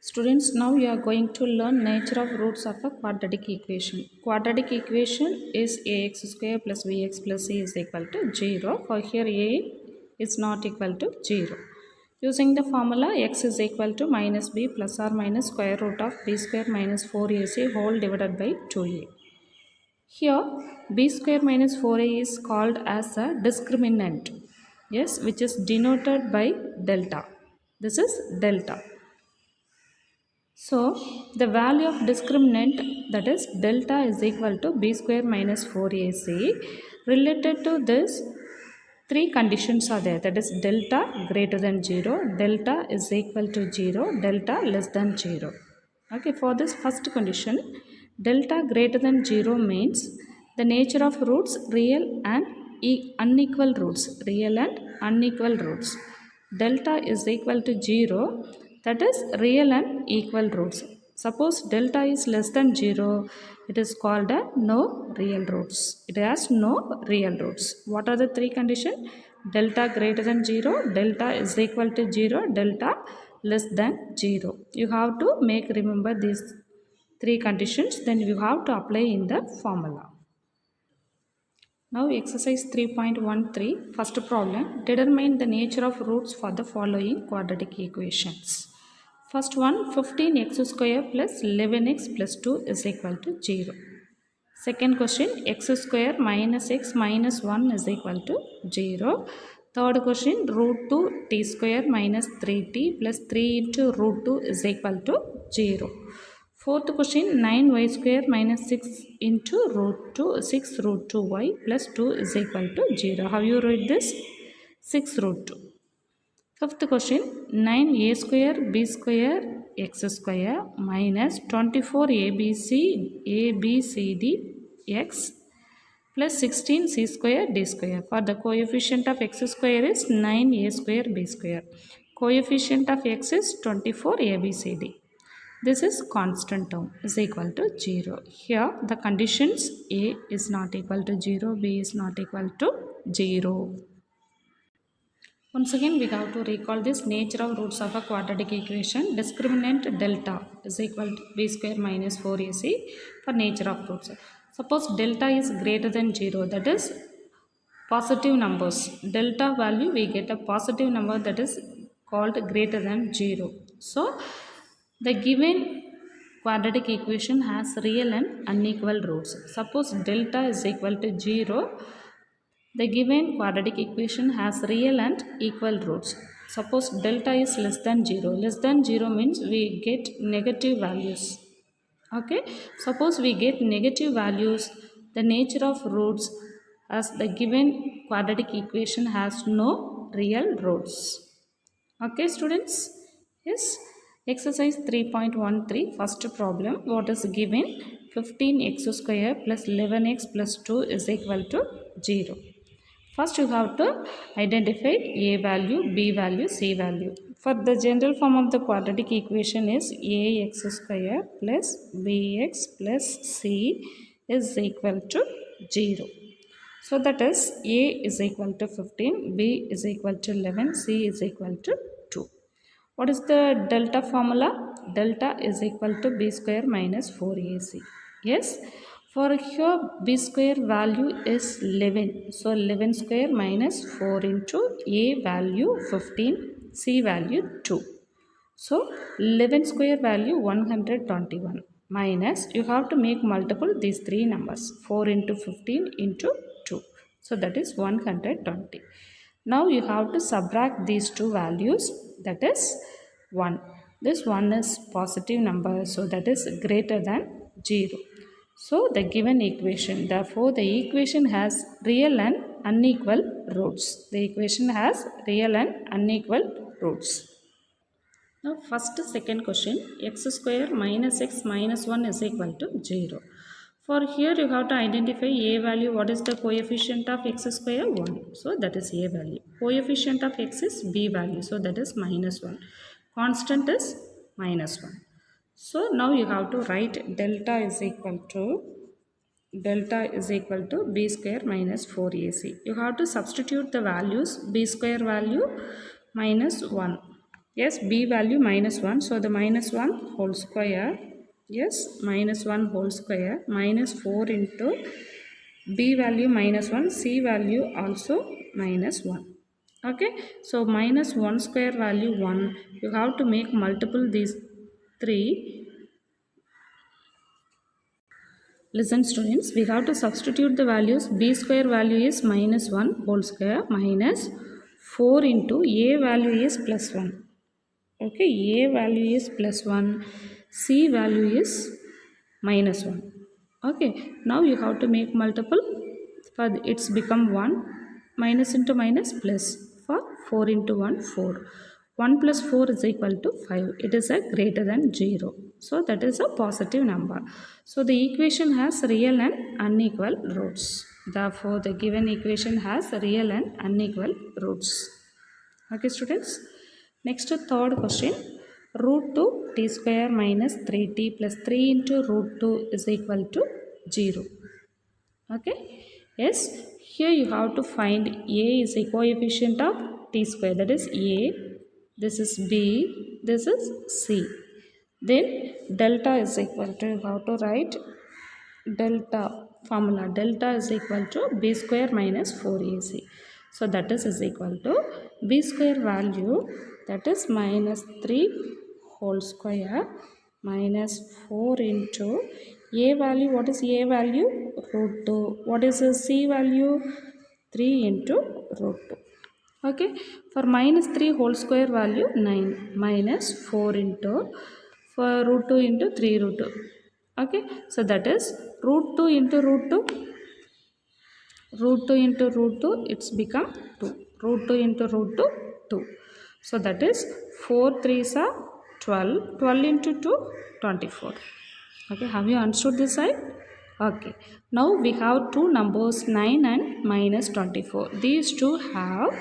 Students, now you are going to learn nature of roots of a quadratic equation. Quadratic equation is ax square plus bx plus c is equal to 0. For here a is not equal to 0. Using the formula x is equal to minus b plus or minus square root of b square minus 4ac whole divided by 2a. Here b square minus 4a is called as a discriminant. Yes, which is denoted by delta. This is delta. So, the value of discriminant, that is delta, is equal to b square minus 4ac. Related to this, three conditions are there, that is delta greater than 0, delta is equal to 0, delta less than 0. Okay, for this first condition, delta greater than 0 means the nature of roots real and unequal roots, real and unequal roots. Delta is equal to 0, that is real and equal roots. Suppose delta is less than 0, it is called a no real roots. It has no real roots. What are the three conditions? Delta greater than 0, delta is equal to 0, delta less than 0. You have to remember these three conditions, then you have to apply in the formula. Now exercise 3.13, first problem, determine the nature of roots for the following quadratic equations. First one, 15x square plus 11x plus 2 is equal to 0. Second question, x square minus x minus 1 is equal to 0. Third question, root 2 t square minus 3t plus 3 into root 2 is equal to 0. Fourth question, 9y square minus 6 into root 2, 6 root 2y plus 2 is equal to 0. How you write this? 6 root 2. Fifth question, 9a square b square x square minus 24abcd x plus 16c square d square. For the coefficient of x square is 9a square b square. Coefficient of x is 24abcd. This is constant term is equal to 0. Here the conditions a is not equal to 0, b is not equal to 0. Once again we have to recall this nature of roots of a quadratic equation. Discriminant delta is equal to b square minus 4ac for nature of roots. Suppose delta is greater than 0, that is positive numbers. Delta value we get a positive number, that is called greater than 0. So the given quadratic equation has real and unequal roots. Suppose delta is equal to 0, the given quadratic equation has real and equal roots. Suppose delta is less than 0. Less than 0 means we get negative values. Okay. Suppose we get negative values, the nature of roots as the given quadratic equation has no real roots. Okay, students? Yes. Exercise 3.13, first problem. What is given? 15x square plus 11x plus 2 is equal to 0. First you have to identify a value, b value, c value. For the general form of the quadratic equation is ax square plus bx plus c is equal to 0. So that is a is equal to 15, b is equal to 11, c is equal to 2. What is the delta formula? Delta is equal to b square minus 4ac. Yes. For here b square value is 11. So 11 square minus 4 into a value 15, c value 2. So 11 square value 121 minus, you have to make multiple these three numbers, 4 into 15 into 2. So that is 120. Now you have to subtract these two values, that is 1. This 1 is positive number, so that is greater than 0. So the given equation, therefore the equation has real and unequal roots. The equation has real and unequal roots. Now first second question, x square minus x minus 1 is equal to 0. For here you have to identify a value. What is the coefficient of x square? 1. So that is a value. Coefficient of x is b value. So that is minus 1. Constant is minus 1. So now you have to write delta is equal to b square minus 4ac. You have to substitute the values, b square value minus 1. Yes, b value minus 1. So the minus 1 whole square. Yes, minus 1 whole square minus 4 into b value minus 1, c value also minus 1. Okay, so minus 1 square value 1. You have to make multiple these 3. Listen students, we have to substitute the values. B square value is minus 1 whole square minus 4 into a value is plus 1. Okay, a value is plus 1, c value is minus 1. Okay, now you have to make multiple. For it's become 1, minus into minus plus. For 4 into 1, 4. 1 plus 4 is equal to 5. It is a greater than 0. So that is a positive number. So the equation has real and unequal roots. Therefore, the given equation has real and unequal roots. Okay, students. Next, third question. Root 2 t square minus 3t plus 3 into root 2 is equal to 0. Okay. Yes. Here you have to find a is a coefficient of t square. That is a. This is b. This is c. Then delta is equal to, you have to write delta formula. Delta is equal to b square minus 4ac. So that is equal to b square value, that is minus 3 whole square minus 4 into a value. What is a value? Root 2. What is the c value? 3 into root 2. Okay, for minus 3 whole square value 9 minus 4 into, for root 2 into 3 root 2. Okay, so that is root 2 into root 2. Root 2 into root 2, it's become 2. Root 2 into root 2, 2. So that is 4 3s are 12. 12 into 2, 24. Okay, have you understood this side? Okay, now we have two numbers 9 and minus 24. These two have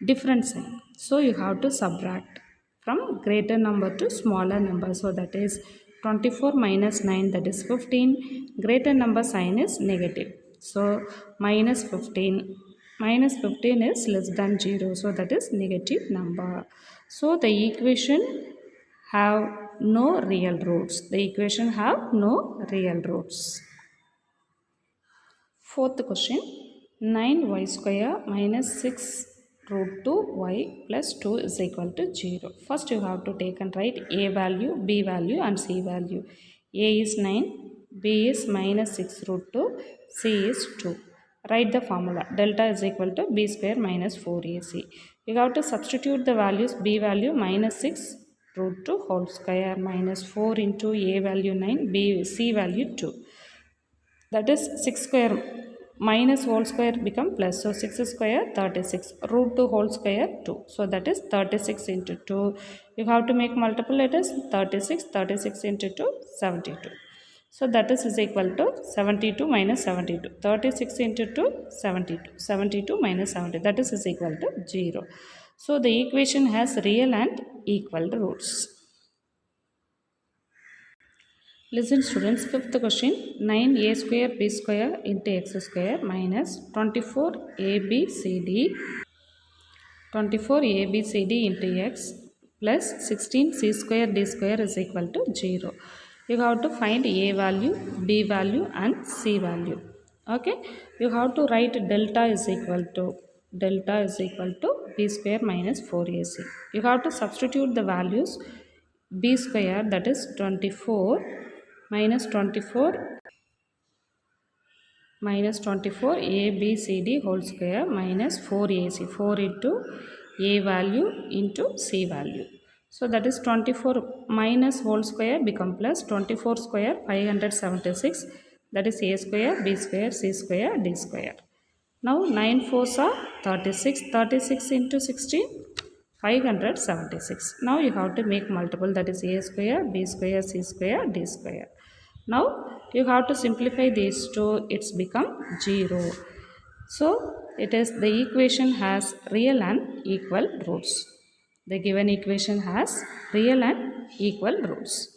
different sign. So you have to subtract from greater number to smaller number. So that is 24 minus 9, that is 15. Greater number sign is negative. So minus 15. Minus 15 is less than 0. So that is negative number. So the equation have no real roots. The equation have no real roots. Fourth question, 9y square minus 6 root 2y plus 2 is equal to 0. First you have to take and write a value, b value and c value. A is 9, b is minus 6 root 2, c is 2. Write the formula. Delta is equal to b square minus 4ac. You have to substitute the values. B value minus 6 root 2 whole square minus 4 into a value 9, b c value 2. That is 6 square minus whole square become plus. So 6 square 36. Root 2 whole square 2. So that is 36 into 2. You have to make multiple letters. 36. 36 into 2, 72. So that is equal to 72 minus 72. 36 into 2, 72. 72 minus 70. That is equal to 0. So the equation has real and equal roots. Listen students, fifth question, 9a square b square into x square minus 24abcd into x plus 16c square d square is equal to 0. You have to find a value, b value and c value. Okay, you have to write delta is equal to b square minus 4ac. You have to substitute the values. B square, that is 24 minus 24 a b c d whole square minus 4ac, 4 into a value into c value. So that is 24 minus whole square become plus 24 square 576, that is a square, b square, c square, d square. Now 9 fours are 36, 36 into 16, 576. Now you have to make multiple, that is a square, b square, c square, d square. Now you have to simplify these two, it's become 0. So it is, the equation has real and equal roots. The given equation has real and equal roots.